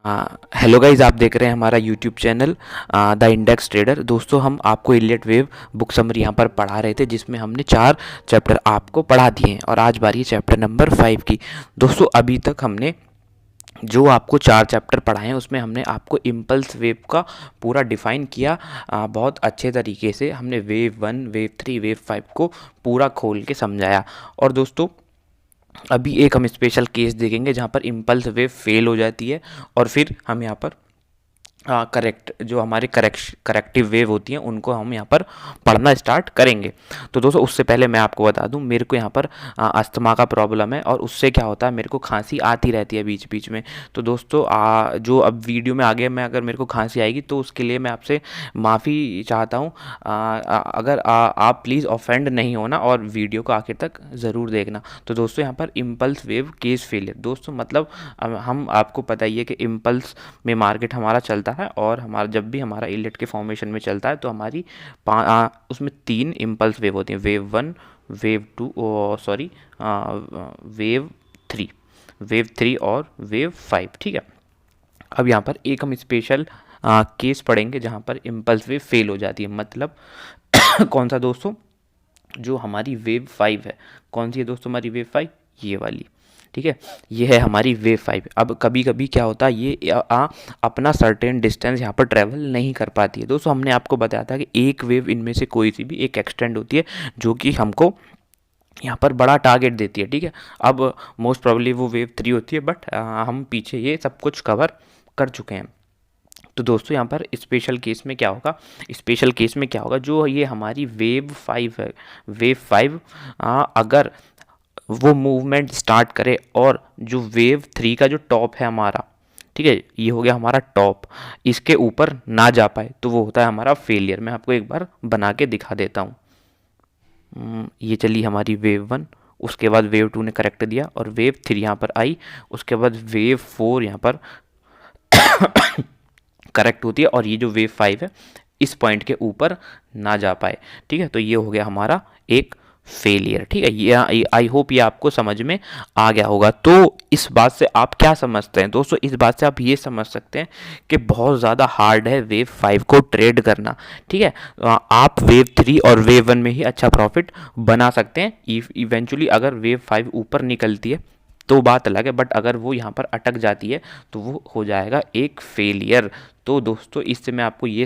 Hello guys, आप देख रहे हैं हमारा YouTube channel the index trader. दोस्तों, हम आपको इलियट वेव बुक समरी यहाँ पर पढ़ा रहे थे, जिसमें हमने 4 चैप्टर आपको पढ़ा दिए हैं और आज बारी है चैप्टर नंबर 5 की। दोस्तों, अभी तक हमने जो आपको 4 चैप्टर पढ़ाए हैं उसमें हमने आपको इम्पल्स वेव का पूरा डिफ़ाइन किया। बहुत अच्छे तरीके से हमने वेव 1, वेव 3, वेव 5 को पूरा खोल के समझाया। और दोस्तों, अभी एक हम स्पेशल केस देखेंगे जहाँ पर इम्पल्स वेव फेल हो जाती है और फिर हम यहाँ पर जो हमारे करेक्टिव वेव होती हैं उनको हम यहाँ पर पढ़ना स्टार्ट करेंगे। तो दोस्तों, उससे पहले मैं आपको बता दूं, मेरे को यहाँ पर अस्थमा का प्रॉब्लम है और उससे क्या होता है, मेरे को खांसी आती रहती है बीच बीच में। तो दोस्तों, जो अब वीडियो में आगे मैं अगर मेरे को खांसी आएगी तो उसके लिए मैं आपसे माफ़ी चाहता हूँ। अगर आप प्लीज़ ऑफेंड नहीं होना और वीडियो को आखिर तक ज़रूर देखना। तो दोस्तों, यहाँ पर इम्पल्स वेव केस फेलियर, दोस्तों मतलब हम आपको पता ही है कि इम्पल्स में मार्केट हमारा चलता है और हमारा जब भी हमारा इलियट के फॉर्मेशन में चलता है तो हमारी उसमें 3 इम्पल्स वेव होती हैं, वेव 1, वेव 2, सॉरी वेव 3 और वेव 5। ठीक है, अब यहाँ पर एक हम स्पेशल केस पढ़ेंगे जहाँ पर इम्पल्स वेव फेल हो जाती है। मतलब कौन सा दोस्तों, जो हमारी वेव 5 है। कौन सी है दोस्तों हमारी वेव 5? ये वाली। ठीक है, ये है हमारी वेव 5। अब कभी कभी क्या होता है, ये अपना सर्टेन डिस्टेंस यहाँ पर ट्रैवल नहीं कर पाती है। दोस्तों, हमने आपको बताया था कि एक वेव इनमें से कोई सी भी एक एक्सटेंड होती है जो कि हमको यहाँ पर बड़ा टारगेट देती है। ठीक है, अब मोस्ट प्रोबेबली वो वेव 3 होती है, बट हम पीछे ये सब कुछ कवर कर चुके हैं। तो दोस्तों, यहाँ पर स्पेशल केस में क्या होगा, जो ये हमारी वेव 5 है, वेव 5 अगर वो मूवमेंट स्टार्ट करे और जो वेव 3 का जो टॉप है हमारा, ठीक है, ये हो गया हमारा टॉप, इसके ऊपर ना जा पाए तो वो होता है हमारा फेलियर। मैं आपको एक बार बना के दिखा देता हूँ। ये चली हमारी वेव 1, उसके बाद वेव 2 ने करेक्ट दिया और वेव 3 यहाँ पर आई, उसके बाद वेव 4 यहाँ पर करेक्ट होती है और ये जो वेव 5 है इस पॉइंट के ऊपर ना जा पाए। ठीक है, तो ये हो गया हमारा एक फेलियर। ठीक है, ये आई होप ये आपको समझ में आ गया होगा। तो इस बात से आप क्या समझते हैं दोस्तों? इस बात से आप ये समझ सकते हैं कि बहुत ज़्यादा हार्ड है वेव 5 को ट्रेड करना। ठीक है, आप वेव 3 और वेव 1 में ही अच्छा प्रॉफिट बना सकते हैं। इवेंचुअली अगर वेव 5 ऊपर निकलती है तो बात अलग है, बट अगर वो यहाँ पर अटक जाती है तो वो हो जाएगा एक फेलियर। तो दोस्तों, इससे मैं आपको ये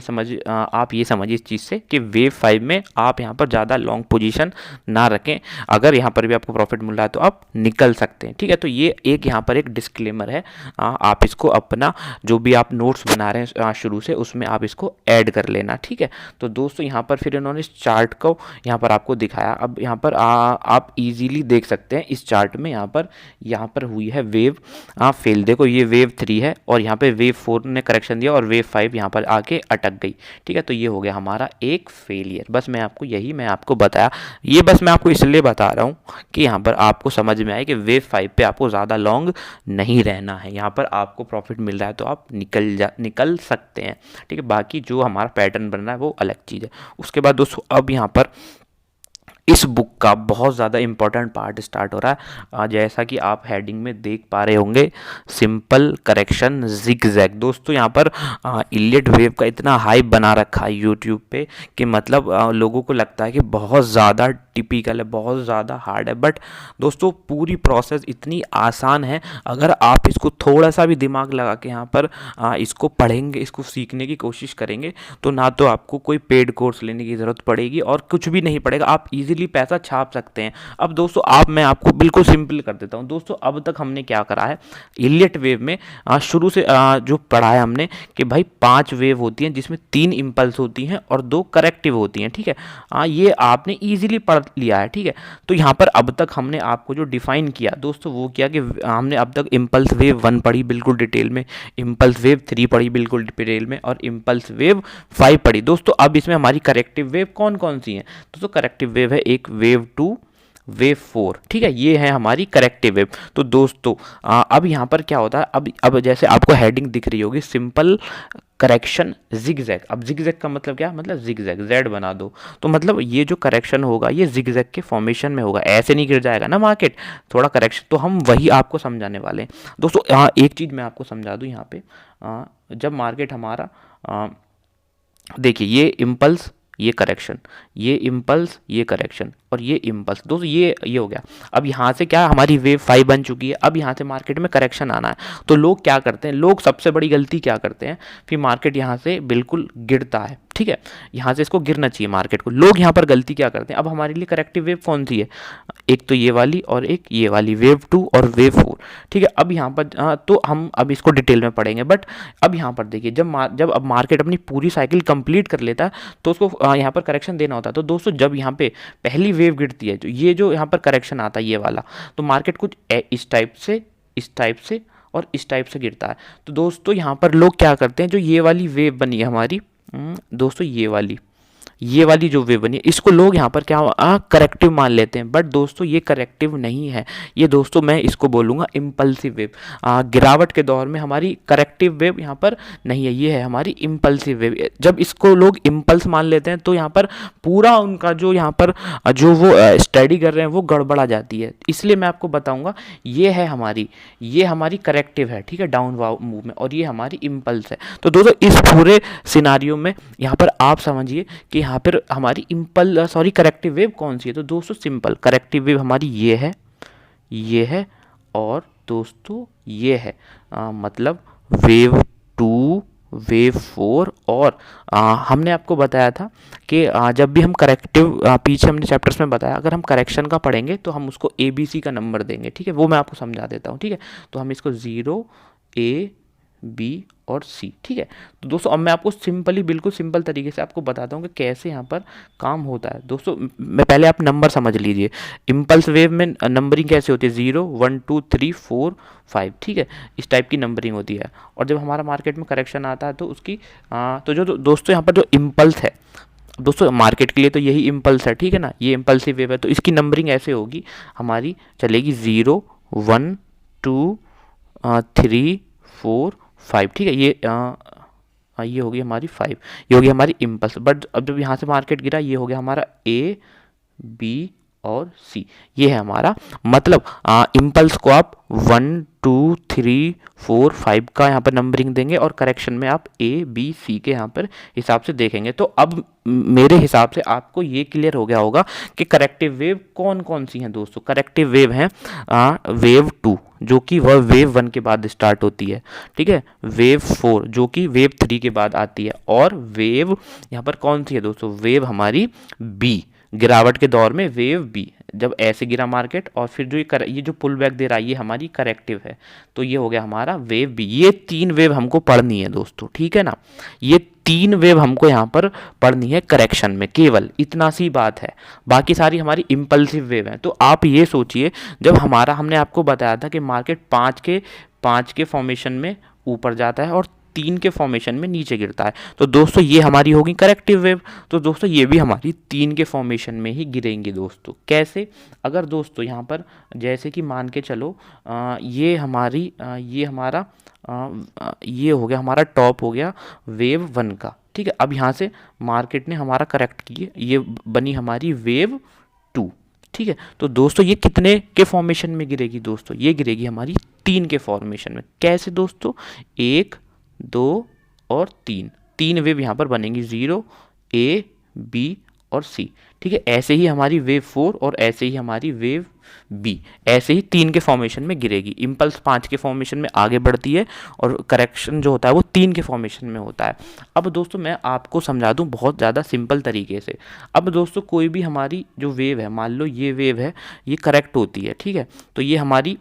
आप ये समझिए इस चीज़ से कि वेव 5 में आप यहाँ पर ज़्यादा लॉन्ग पोजीशन ना रखें। अगर यहाँ पर भी आपको प्रॉफिट मिल रहा है तो आप निकल सकते हैं। ठीक है, तो ये एक यहाँ पर एक डिस्क्लेमर है, आप इसको अपना जो भी आप नोट्स बना रहे हैं शुरू से उसमें आप इसको ऐड कर लेना। ठीक है, तो दोस्तों यहाँ पर फिर इन्होंने इस चार्ट को यहाँ पर आपको दिखाया। अब यहाँ पर आप इजीली देख सकते हैं इस चार्ट में, यहाँ पर हुई है वेव फेल। देखो, ये वेव 3 है और यहाँ पे वेव 4 ने करेक्शन दिया और वेव 5 यहाँ पर आके अटक गई। ठीक है, तो ये हो गया हमारा एक फेलियर। बस मैं आपको बताया, ये बस मैं आपको इसलिए बता रहा हूँ कि यहाँ पर आपको समझ में आए कि वेव 5 पे आपको ज़्यादा लॉन्ग नहीं रहना है। यहाँ पर आपको प्रॉफिट मिल रहा है तो आप निकल सकते हैं। ठीक है, बाकी जो हमारा पैटर्न बन रहा है वो अलग चीज़ है। उसके बाद दोस्तों, अब यहाँ पर इस बुक का बहुत ज़्यादा इंपॉर्टेंट पार्ट स्टार्ट हो रहा है। जैसा कि आप हेडिंग में देख पा रहे होंगे, सिंपल करेक्शन जिगजैग। दोस्तों, यहाँ पर इलियट वेव का इतना हाइप बना रखा है यूट्यूब पे कि मतलब लोगों को लगता है कि बहुत ज़्यादा टिपिकल है, बहुत ज़्यादा हार्ड है, बट दोस्तों पूरी प्रोसेस इतनी आसान है। अगर आप इसको थोड़ा सा भी दिमाग लगा के यहाँ पर इसको पढ़ेंगे, इसको सीखने की कोशिश करेंगे तो ना तो आपको कोई पेड कोर्स लेने की ज़रूरत पड़ेगी और कुछ भी नहीं पड़ेगा, आप इजीली पैसा छाप सकते हैं। अब दोस्तों, मैं आपको बिल्कुल सिंपल कर देता हूँ। दोस्तों, अब तक हमने क्या करा है, इलियट वेव में शुरू से जो पढ़ा है हमने कि भाई 5 वेव होती हैं जिसमें 3 इम्पल्स होती हैं और 2 करेक्टिव होती हैं। ठीक है, ये आपने ईजिली पढ़ लिया है। ठीक है, तो यहाँ पर अब तक हमने आपको जो डिफाइन किया दोस्तों वो किया कि हमने अब तक इम्पल्स वेव 1 पढ़ी बिल्कुल डिटेल में, इम्पल्स वेव 3 पढ़ी बिल्कुल डिटेल में और इम्पल्स वेव 5 पढ़ी। दोस्तों, अब इसमें हमारी करेक्टिव वेव कौन कौन सी हैं? दोस्तों, करेक्टिव वेव है एक वेव 2, वेव 4, ठीक है, ये है हमारी करेक्टिव वेव। तो दोस्तों अब यहाँ पर क्या होता है, अब जैसे आपको हेडिंग दिख रही होगी, सिंपल करेक्शन जिगजैग। अब जिगजैग का मतलब क्या, मतलब जिगजैग, जेड बना दो, तो मतलब ये जो करेक्शन होगा ये जिगजैग के फॉर्मेशन में होगा, ऐसे नहीं गिर जाएगा ना मार्केट, थोड़ा करेक्शन। तो हम वही आपको समझाने वाले हैं दोस्तों। एक चीज़ मैं आपको समझा दूं यहाँ पे, जब मार्केट हमारा देखिए ये इम्पल्स, ये करेक्शन, ये इम्पल्स, ये करेक्शन और ये इम्पल्स, दोस्तों ये हो गया। अब यहाँ से क्या हमारी वेव 5 बन चुकी है, अब यहाँ से मार्केट में करेक्शन आना है। तो लोग क्या करते हैं, लोग सबसे बड़ी गलती क्या करते हैं, फिर मार्केट यहाँ से बिल्कुल गिरता है, ठीक है, यहाँ से इसको गिरना चाहिए मार्केट को। लोग यहाँ पर गलती क्या करते हैं, अब हमारे लिए करेक्टिव वेव कौन सी है, एक तो ये वाली और एक ये वाली, वेव 2 और वेव 4, ठीक है। अब यहाँ पर तो हम अब इसको डिटेल में पढ़ेंगे, बट अब यहाँ पर देखिए जब अब मार्केट अपनी पूरी साइकिल कंप्लीट कर लेता है तो उसको यहाँ पर करेक्शन देना होता है। तो दोस्तों जब यहाँ पे पहली वेव गिरती है, जो ये जो यहाँ पर करेक्शन आता है ये वाला, तो मार्केट कुछ इस टाइप से, इस टाइप से और इस टाइप से गिरता है। तो दोस्तों यहाँ पर लोग क्या करते हैं, जो ये वाली वेव बनी है हमारी, दोस्तों ये वाली जो वेव बनी है, इसको लोग यहाँ पर क्या करेक्टिव मान लेते हैं, बट दोस्तों ये करेक्टिव नहीं है, ये दोस्तों मैं इसको बोलूँगा इम्पल्सिव वेव। गिरावट के दौर में हमारी करेक्टिव वेव यहाँ पर नहीं है, ये है हमारी इम्पल्सिव वेव। जब इसको लोग इम्पल्स मान लेते हैं तो यहाँ पर पूरा उनका जो यहाँ पर जो वो स्टडी कर रहे हैं वो गड़बड़ा जाती है। इसलिए मैं आपको बताऊँगा ये हमारी करेक्टिव है, ठीक है, डाउन मूव में, और ये हमारी इम्पल्स है। तो दोस्तों इस पूरे सिनारियो में यहाँ पर आप समझिए कि यहाँ पर हमारी करेक्टिव वेव कौन सी है। तो दोस्तों सिंपल करेक्टिव वेव हमारी ये है और दोस्तों ये है, मतलब वेव 2, वेव 4 और हमने आपको बताया था कि जब भी हम करेक्टिव, पीछे हमने चैप्टर्स में बताया, अगर हम करेक्शन का पढ़ेंगे तो हम उसको ABC का नंबर देंगे, ठीक है, वो मैं आपको समझा देता हूँ, ठीक है। तो हम इसको 0, A, B और C, ठीक है। तो दोस्तों अब मैं आपको सिंपली, बिल्कुल सिंपल तरीके से आपको बताता हूँ कि कैसे यहाँ पर काम होता है। दोस्तों मैं पहले आप नंबर समझ लीजिए, इम्पल्स वेव में नंबरिंग कैसे होती है, 0, 1, 2, 3, 4, 5, ठीक है, इस टाइप की नंबरिंग होती है। और जब हमारा मार्केट में करेक्शन आता है तो उसकी तो जो दोस्तों यहाँ पर जो इम्पल्स है, दोस्तों मार्केट के लिए तो यही इम्पल्स है, ठीक है ना, ये इम्पल्सिव वेव है, तो इसकी नंबरिंग ऐसे होगी, हमारी चलेगी 0, 1, 2, 3, 4, 5, ठीक है, ये होगी हमारी 5, ये होगी हमारी इम्पल्स। बट अब जब यहाँ से मार्केट गिरा, ये हो गया हमारा A, B और C, ये है हमारा, मतलब इम्पल्स को आप 1, 2, 3, 4, 5 का यहाँ पर नंबरिंग देंगे और करेक्शन में आप A, B, C के यहाँ पर हिसाब से देखेंगे। तो अब मेरे हिसाब से आपको ये क्लियर हो गया होगा कि करेक्टिव वेव कौन कौन सी हैं। दोस्तों करेक्टिव वेव हैं वेव 2 जो कि वह वेव 1 के बाद स्टार्ट होती है, ठीक है, वेव 4 जो कि वेव 3 के बाद आती है, और वेव यहाँ पर कौन सी है दोस्तों, वेव हमारी B, गिरावट के दौर में वेव B, जब ऐसे गिरा मार्केट और फिर जो ये जो पुल बैक दे रहा है ये हमारी करेक्टिव है। तो ये हो गया हमारा वेव B। ये 3 वेव हमको पढ़नी है दोस्तों, ठीक है ना, ये 3 वेव हमको यहाँ पर पढ़नी है करेक्शन में, केवल इतना सी बात है, बाकी सारी हमारी इम्पल्सिव वेव है। तो आप ये सोचिए, जब हमने आपको बताया था कि मार्केट 5 के फॉर्मेशन में ऊपर जाता है और 3 के फॉर्मेशन में नीचे गिरता है, तो दोस्तों ये हमारी होगी करेक्टिव वेव। तो दोस्तों ये भी हमारी 3 के फॉर्मेशन में ही गिरेंगी। दोस्तों कैसे, अगर दोस्तों यहाँ पर जैसे कि मान के चलो ये हमारा ये हो गया हमारा टॉप हो गया वेव 1 का, ठीक है। अब यहाँ से मार्केट ने हमारा करेक्ट किए, ये बनी हमारी वेव 2, ठीक है। तो दोस्तों ये कितने के फॉर्मेशन में गिरेगी, दोस्तों ये गिरेगी हमारी 3 के फॉर्मेशन में। कैसे दोस्तों, 1, 2 और 3 वेव यहाँ पर बनेंगी, 0, A, B और C, ठीक है। ऐसे ही हमारी वेव 4 और ऐसे ही हमारी वेव B, ऐसे ही 3 के फॉर्मेशन में गिरेगी। इम्पल्स 5 के फॉर्मेशन में आगे बढ़ती है और करेक्शन जो होता है वो 3 के फॉर्मेशन में होता है। अब दोस्तों मैं आपको समझा दूं बहुत ज़्यादा सिंपल तरीके से। अब दोस्तों कोई भी हमारी जो वेव है, मान लो ये वेव है, ये करेक्ट होती है, ठीक है, तो ये हमारी,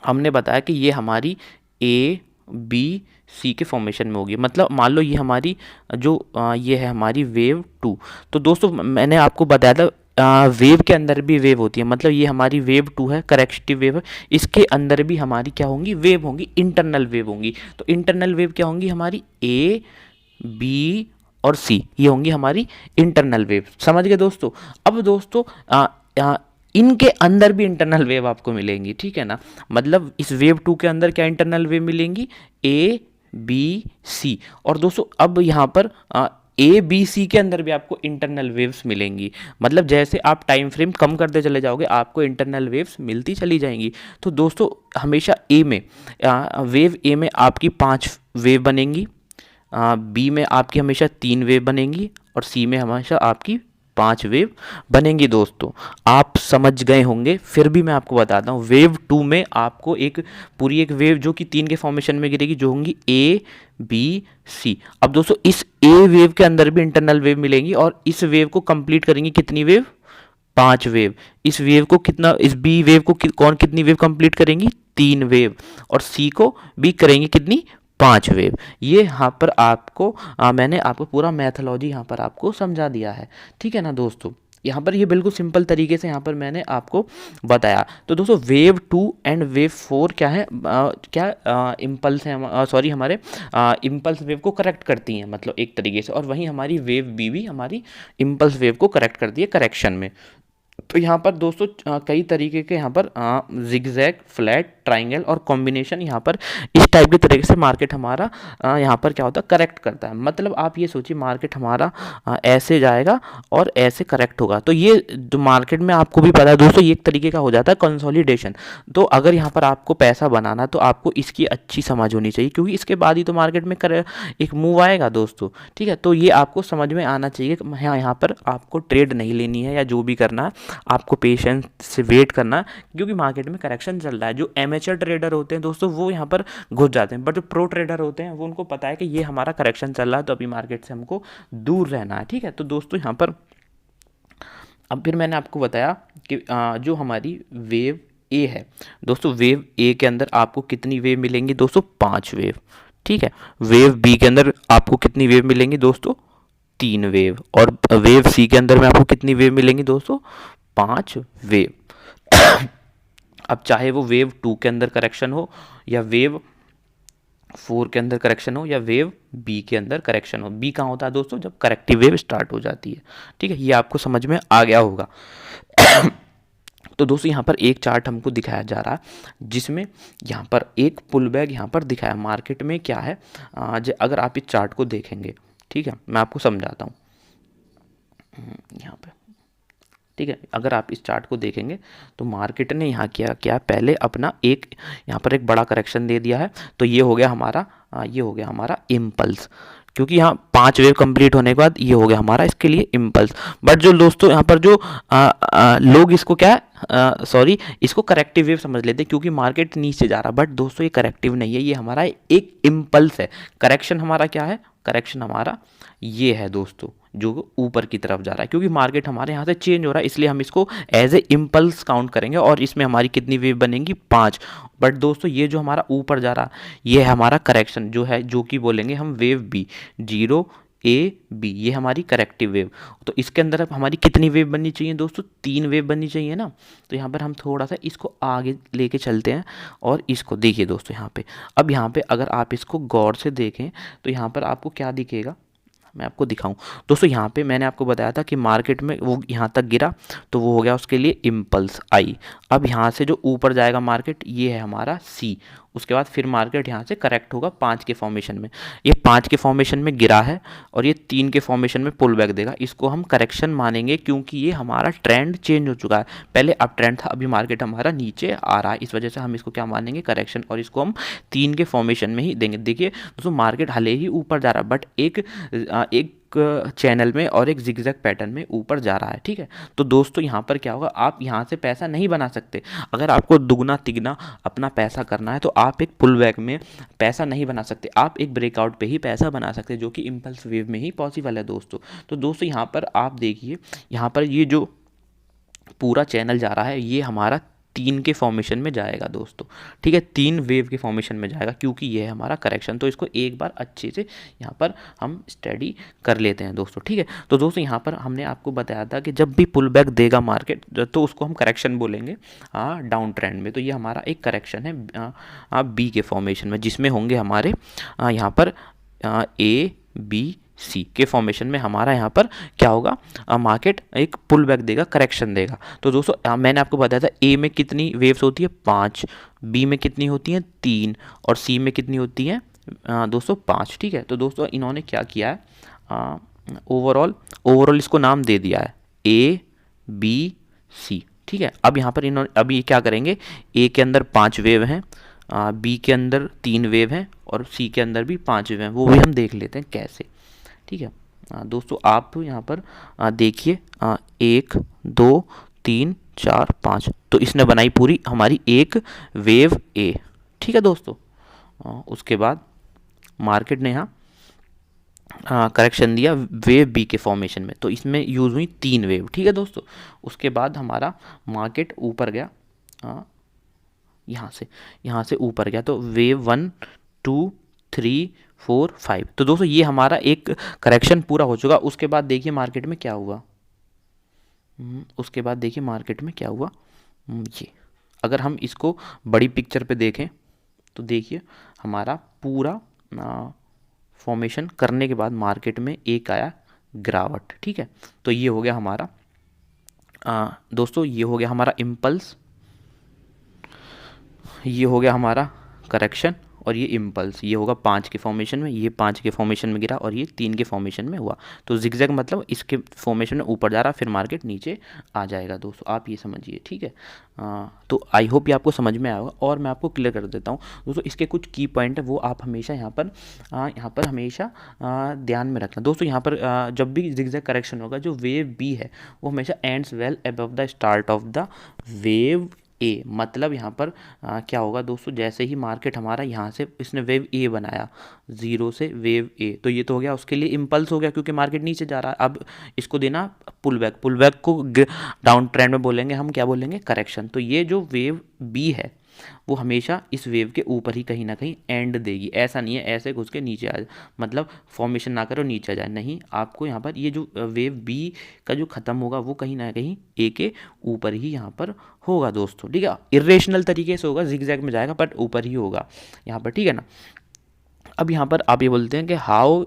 हमने बताया कि ये हमारी A, B, C के फॉर्मेशन में होगी, मतलब मान लो ये हमारी जो ये है हमारी वेव 2। तो दोस्तों मैंने आपको बताया था वेव के अंदर भी वेव होती है, मतलब ये हमारी वेव 2 है, करेक्टिव वेव है, इसके अंदर भी हमारी क्या होंगी, वेव होंगी, इंटरनल वेव होंगी। तो इंटरनल वेव क्या होंगी, हमारी A, B और C, ये होंगी हमारी इंटरनल वेव। समझ गए दोस्तों। अब दोस्तों इनके अंदर भी इंटरनल वेव आपको मिलेंगी, ठीक है ना। मतलब इस वेव 2 के अंदर क्या इंटरनल वेव मिलेंगी, ए बी सी। और दोस्तों अब यहाँ पर ए बी सी के अंदर भी आपको इंटरनल वेव्स मिलेंगी। मतलब जैसे आप टाइम फ्रेम कम करते चले जाओगे आपको इंटरनल वेव्स मिलती चली जाएंगी। तो दोस्तों हमेशा ए में वेव ए में आपकी 5 वेव बनेंगी, बी में आपकी हमेशा 3 वेव बनेंगी और सी में हमेशा आपकी 5 वेव बनेंगी। दोस्तों आप समझ गए होंगे, फिर भी मैं आपको बताता हूँ। वेव 2 में आपको पूरी एक वेव जो कि 3 के फॉर्मेशन में गिरेगी, जो होंगी ए बी सी। अब दोस्तों इस ए वेव के अंदर भी इंटरनल वेव मिलेंगी और इस वेव को कंप्लीट करेंगी कितनी वेव, 5 वेव। इस वेव को कितना, इस बी वेव को कौन कितनी वेव कंप्लीट करेंगी, 3 वेव। और सी को भी करेंगी कितनी, 5 वेव। ये यहाँ पर आपको मैंने आपको पूरा मैथोलॉजी यहाँ पर आपको समझा दिया है, ठीक है ना दोस्तों। यहाँ पर ये बिल्कुल सिंपल तरीके से यहाँ पर मैंने आपको बताया। तो दोस्तों वेव 2 एंड वेव 4 क्या है, क्या इम्पल्स है, सॉरी हमारे इम्पल्स वेव को करेक्ट करती हैं, मतलब एक तरीके से। और वहीं हमारी वेव बी भी हमारी इम्पल्स वेव को करेक्ट करती है करेक्शन में। तो यहाँ पर दोस्तों कई तरीके के यहाँ पर जिगजैग, फ्लैट, ट्राइंगल और कॉम्बिनेशन यहाँ पर इस टाइप के तरीके से मार्केट हमारा यहाँ पर क्या होता है, करेक्ट करता है। मतलब आप ये सोचिए मार्केट हमारा ऐसे जाएगा और ऐसे करेक्ट होगा। तो ये जो मार्केट में आपको भी पता है दोस्तों, ये एक तरीके का हो जाता है कंसोलिडेशन। तो अगर यहाँ पर आपको पैसा बनाना तो आपको इसकी अच्छी समझ होनी चाहिए, क्योंकि इसके बाद ही तो मार्केट में एक मूव आएगा दोस्तों, ठीक है। तो ये आपको समझ में आना चाहिए कि यहाँ पर आपको ट्रेड नहीं लेनी है या जो भी करना है आपको पेशेंस से वेट करना, क्योंकि मार्केट में करेक्शन चल रहा है। जो एमेचर ट्रेडर होते हैं दोस्तों वो यहाँ पर घुस जाते हैं, बट जो प्रो ट्रेडर होते हैं वो उनको पता है कि ये हमारा करेक्शन चल रहा है, तो अभी मार्केट से हमको दूर रहना है, ठीक है। तो दोस्तों यहाँ पर अब फिर मैंने आपको बताया कि जो हमारी वेव ए है दोस्तों, वेव ए के अंदर आपको कितनी वेव मिलेंगी दोस्तों, 5 वेव, ठीक है। वेव बी के अंदर आपको कितनी वेव मिलेंगी दोस्तों, 3 वेव। और वेव सी के अंदर में आपको कितनी वेव मिलेंगी दोस्तों, 5 वेव। अब चाहे वो वेव 2 के अंदर करेक्शन हो या वेव 4 के अंदर करेक्शन हो या वेव बी के अंदर करेक्शन हो। बी कहाँ होता है दोस्तों, जब करेक्टिव वेव स्टार्ट हो जाती है, ठीक है। ये आपको समझ में आ गया होगा। तो दोस्तों यहाँ पर एक चार्ट हमको दिखाया जा रहा है जिसमें यहाँ पर एक पुल बैक यहाँ पर दिखाया। मार्केट में क्या है, अगर आप इस चार्ट को देखेंगे, ठीक है, मैं आपको समझाता हूँ यहाँ पे, ठीक है। अगर आप इस चार्ट को देखेंगे तो मार्केट ने यहाँ क्या पहले अपना यहाँ पर एक बड़ा करेक्शन दे दिया है। तो ये हो गया हमारा इम्पल्स, क्योंकि यहाँ 5 वेव कंप्लीट होने के बाद ये हो गया हमारा इसके लिए इम्पल्स। बट जो दोस्तों यहाँ पर जो लोग इसको सॉरी इसको करेक्टिव वेव समझ लेते हैं, क्योंकि मार्केट नीचे जा रहा है। बट दोस्तों ये करेक्टिव नहीं है, ये हमारा एक इम्पल्स है। करेक्शन हमारा क्या है, करेक्शन हमारा ये है दोस्तों, जो ऊपर की तरफ जा रहा है, क्योंकि मार्केट हमारे यहाँ से चेंज हो रहा है, इसलिए हम इसको एज ए इम्पल्स काउंट करेंगे। और इसमें हमारी कितनी वेव बनेंगी, 5। बट दोस्तों ये जो हमारा ऊपर जा रहा है ये है हमारा करेक्शन, जो कि बोलेंगे हम वेव बी, 0 ए बी, ये हमारी करेक्टिव वेव। तो इसके अंदर अब हमारी कितनी वेव बननी चाहिए दोस्तों, 3 वेव बननी चाहिए ना। तो यहाँ पर हम थोड़ा सा इसको आगे लेके चलते हैं और इसको देखिए दोस्तों यहाँ पे। अब यहाँ पे अगर आप इसको गौर से देखें तो यहाँ पर आपको क्या दिखेगा, मैं आपको दिखाऊं दोस्तों। यहाँ पे मैंने आपको बताया था कि मार्केट में वो यहाँ तक गिरा तो वो हो गया उसके लिए इम्पल्स आई। अब यहाँ से जो ऊपर जाएगा मार्केट, ये है हमारा सी। उसके बाद फिर मार्केट यहाँ से करेक्ट होगा 5 के फॉर्मेशन में। ये 5 के फॉर्मेशन में गिरा है और ये 3 के फॉर्मेशन में पुल बैक देगा। इसको हम करेक्शन मानेंगे, क्योंकि ये हमारा ट्रेंड चेंज हो चुका है। पहले अप ट्रेंड था, अभी मार्केट हमारा नीचे आ रहा है, इस वजह से हम इसको क्या मानेंगे, करेक्शन। और इसको हम 3 के फॉर्मेशन में ही देंगे। देखिए दोस्तों मार्केट भले ही ऊपर जा रहा है, बट एक चैनल में और एक जिगजैग पैटर्न में ऊपर जा रहा है, ठीक है। तो दोस्तों यहाँ पर क्या होगा, आप यहाँ से पैसा नहीं बना सकते। अगर आपको दुगना तिगना अपना पैसा करना है तो आप एक पुल बैक में पैसा नहीं बना सकते, आप एक ब्रेकआउट पे ही पैसा बना सकते हैं, जो कि इम्पल्स वेव में ही पॉसिबल है दोस्तों। तो दोस्तों यहाँ पर आप देखिए, यहाँ पर ये जो पूरा चैनल जा रहा है ये हमारा 3 के फॉर्मेशन में जाएगा दोस्तों, ठीक है। 3 वेव के फॉर्मेशन में जाएगा, क्योंकि ये है हमारा करेक्शन। तो इसको एक बार अच्छे से यहाँ पर हम स्टडी कर लेते हैं दोस्तों, ठीक है। तो दोस्तों यहाँ पर हमने आपको बताया था कि जब भी पुल बैक देगा मार्केट तो उसको हम करेक्शन बोलेंगे डाउन ट्रेंड में। तो ये हमारा एक करेक्शन है बी के फॉर्मेशन में, जिसमें होंगे हमारे यहाँ पर ए बी सी के फॉर्मेशन में हमारा यहाँ पर क्या होगा, मार्केट एक पुल बैक देगा, करेक्शन देगा। तो दोस्तों मैंने आपको बताया था ए में कितनी वेव्स होती है 5, बी में कितनी होती हैं 3 और सी में कितनी होती हैं दोस्तों 5। ठीक है, तो दोस्तों इन्होंने क्या किया है, ओवरऑल इसको नाम दे दिया है ए बी सी। ठीक है, अब यहाँ पर इन्होंने अभी क्या करेंगे, ए के अंदर 5 वेव हैं, बी के अंदर 3 वेव हैं और सी के अंदर भी 5 वेव हैं, वो भी हम देख लेते हैं कैसे। ठीक है दोस्तों, आप यहाँ पर देखिए 1 2 3 4 5, तो इसने बनाई पूरी हमारी एक वेव ए। ठीक है दोस्तों, उसके बाद मार्केट ने यहाँ करेक्शन दिया वेव बी के फॉर्मेशन में, तो इसमें यूज़ हुई 3 वेव। ठीक है दोस्तों, उसके बाद हमारा मार्केट ऊपर गया, यहाँ से ऊपर गया, तो वेव 1 2 3 4 5। तो दोस्तों ये हमारा एक करेक्शन पूरा हो चुका। उसके बाद देखिए मार्केट में क्या हुआ, ये अगर हम इसको बड़ी पिक्चर पे देखें तो देखिए हमारा पूरा फॉर्मेशन करने के बाद मार्केट में एक आया गिरावट। ठीक है, तो ये हो गया हमारा दोस्तों, ये हो गया हमारा इम्पल्स, ये हो गया हमारा करेक्शन और ये इम्पल्स, ये होगा 5 के फॉर्मेशन में, ये 5 के फॉर्मेशन में गिरा और ये 3 के फॉर्मेशन में हुआ। तो जिगजैग मतलब इसके फॉर्मेशन में ऊपर जा रहा, फिर मार्केट नीचे आ जाएगा दोस्तों, आप ये समझिए। ठीक है, तो आई होप ये आपको समझ में आया होगा और मैं आपको क्लियर कर देता हूँ दोस्तों, इसके कुछ की पॉइंट है वो आप हमेशा यहाँ पर हमेशा ध्यान में रखना दोस्तों। यहाँ पर जब भी जिगजैग करेक्शन होगा, जो वेव बी है वो हमेशा ends well above the start of the wave A. मतलब यहाँ पर क्या होगा दोस्तों, जैसे ही मार्केट हमारा यहाँ से इसने वेव ए बनाया, 0 से वेव ए, तो ये तो हो गया उसके लिए इम्पल्स हो गया क्योंकि मार्केट नीचे जा रहा है। अब इसको देना पुल बैक को डाउन ट्रेंड में बोलेंगे हम, क्या बोलेंगे, करेक्शन। तो ये जो वेव बी है वो हमेशा इस वेव के ऊपर ही कहीं ना कहीं एंड देगी, ऐसा नहीं है ऐसे घुस के नीचे आ जाए, मतलब फॉर्मेशन ना करो नीचे आ जाए, नहीं, आपको यहाँ पर ये जो वेव बी का जो ख़त्म होगा वो कहीं ना कहीं ए के ऊपर ही यहाँ पर होगा दोस्तों। ठीक है, इरेशनल तरीके से होगा, जिगजैग में जाएगा बट ऊपर ही होगा यहाँ पर। ठीक है ना, अब यहाँ पर आप ये बोलते हैं कि how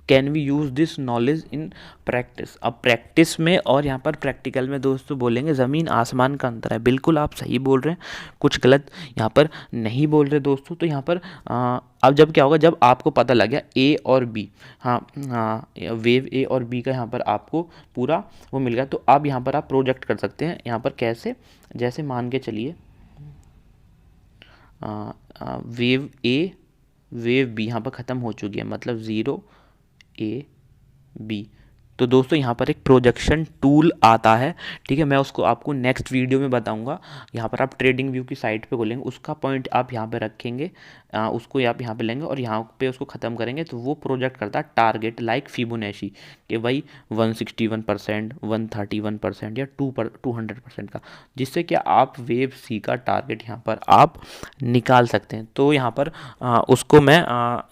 can we use this knowledge in practice. अब प्रैक्टिस में और यहाँ पर प्रैक्टिकल में दोस्तों बोलेंगे ज़मीन आसमान का अंतर है। बिल्कुल आप सही बोल रहे हैं, कुछ गलत यहाँ पर नहीं बोल रहे दोस्तों। तो यहाँ पर अब जब क्या होगा, जब आपको पता लग गया ए और बी, वेव ए और बी का यहाँ पर आपको पूरा वो मिल गया, तो अब यहाँ पर आप प्रोजेक्ट कर सकते हैं। यहाँ पर कैसे, जैसे मान के चलिए वेव ए वेव बी यहाँ पर ख़त्म हो चुकी है, मतलब 0 ए बी। तो दोस्तों यहाँ पर एक प्रोजेक्शन टूल आता है, ठीक है, मैं उसको आपको नेक्स्ट वीडियो में बताऊंगा। यहाँ पर आप ट्रेडिंग व्यू की साइट पे खोलेंगे, उसका पॉइंट आप यहाँ पे रखेंगे, उसको आप यहाँ पे लेंगे और यहाँ पे उसको ख़त्म करेंगे, तो वो प्रोजेक्ट करता है टारगेट लाइक फिबोनाची कि भाई 161%, 131% या 200% का, जिससे कि आप वेव सी का टारगेट यहाँ पर आप निकाल सकते हैं। तो यहाँ पर उसको मैं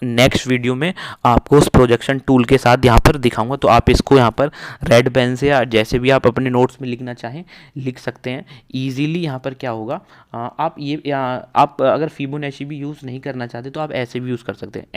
नेक्स्ट वीडियो में आपको उस प्रोजेक्शन टूल के साथ यहाँ पर दिखाऊंगा। तो आप इसको यहाँ पर रेड पेन से या जैसे भी आप अपने नोट्स में लिखना चाहें लिख सकते हैं ईजीली। यहाँ पर क्या होगा, आप अगर फिबोनाची भी यूज़ नहीं करना चाहते तो आप ऐसे भी यूज़ कर सकते हैं,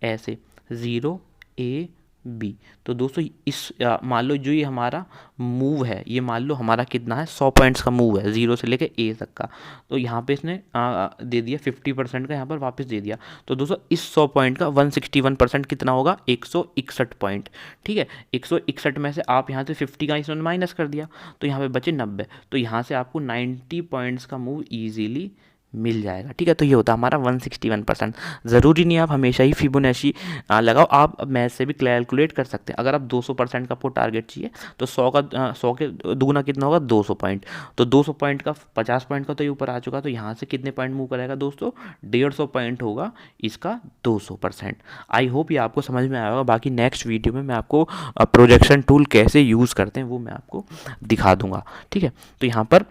ऐसे 0 ए बी। तो दोस्तों इस मान लो जो ये हमारा मूव है, ये मान लो हमारा कितना है, 100 पॉइंट्स का मूव है 0 से लेके ए तक का। तो यहाँ पे इसने दे दिया 50% का, यहाँ पर वापस दे दिया। तो दोस्तों इस 100 पॉइंट का 161% कितना होगा, 161 पॉइंट। ठीक है, 161 में से आप यहाँ से 50 का इसने माइनस कर दिया, तो यहाँ पे बचे 90। तो यहाँ से आपको 90 पॉइंट्स का मूव ईजीली मिल जाएगा। ठीक है, तो ये होता है हमारा 161%। ज़रूरी नहीं आप हमेशा ही फिबोनाची लगाओ, आप मैथ से भी कैलकुलेट कर सकते हैं। अगर आप 200% का आपको टारगेट चाहिए तो 100 के दुगुना कितना होगा, 200 पॉइंट। तो 200 पॉइंट का 50 पॉइंट का तो ये ऊपर आ चुका, तो यहाँ से कितने पॉइंट मूव करेगा दोस्तों, 150 पॉइंट होगा इसका 200%। आई होप ये आपको समझ में आया होगा। बाकी नेक्स्ट वीडियो में मैं आपको प्रोजेक्शन टूल कैसे यूज़ करते हैं वो मैं आपको दिखा दूंगा। ठीक है, तो यहाँ पर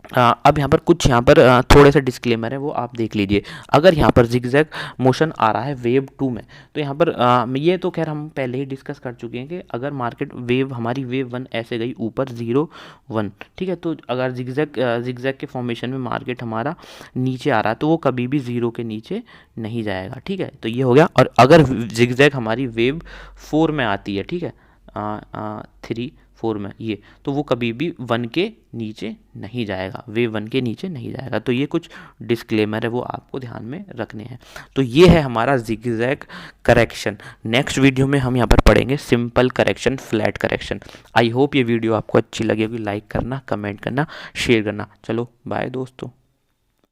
अब यहाँ पर कुछ थोड़े से डिस्क्लेमर है, वो आप देख लीजिए। अगर यहाँ पर जिगजैग मोशन आ रहा है वेव 2 में, तो यहाँ पर ये तो खैर हम पहले ही डिस्कस कर चुके हैं कि अगर मार्केट हमारी वेव 1 ऐसे गई ऊपर 0 1, ठीक है, तो अगर जिगजैग के फॉर्मेशन में मार्केट हमारा नीचे आ रहा है तो वो कभी भी 0 के नीचे नहीं जाएगा, ठीक है। तो ये हो गया। और अगर जिगजैग हमारी वेव 4 में आती है, ठीक है, 3 4 में, ये तो वो कभी भी 1 के नीचे नहीं जाएगा, वेव 1 के नीचे नहीं जाएगा। तो ये कुछ डिस्क्लेमर है, वो आपको ध्यान में रखने हैं। तो ये है हमारा जिगजैग करेक्शन। नेक्स्ट वीडियो में हम यहाँ पर पढ़ेंगे simple correction, flat correction. I hope ये वीडियो आपको अच्छी लगी होगी। लाइक करना, कमेंट करना, शेयर करना। चलो बाय दोस्तों।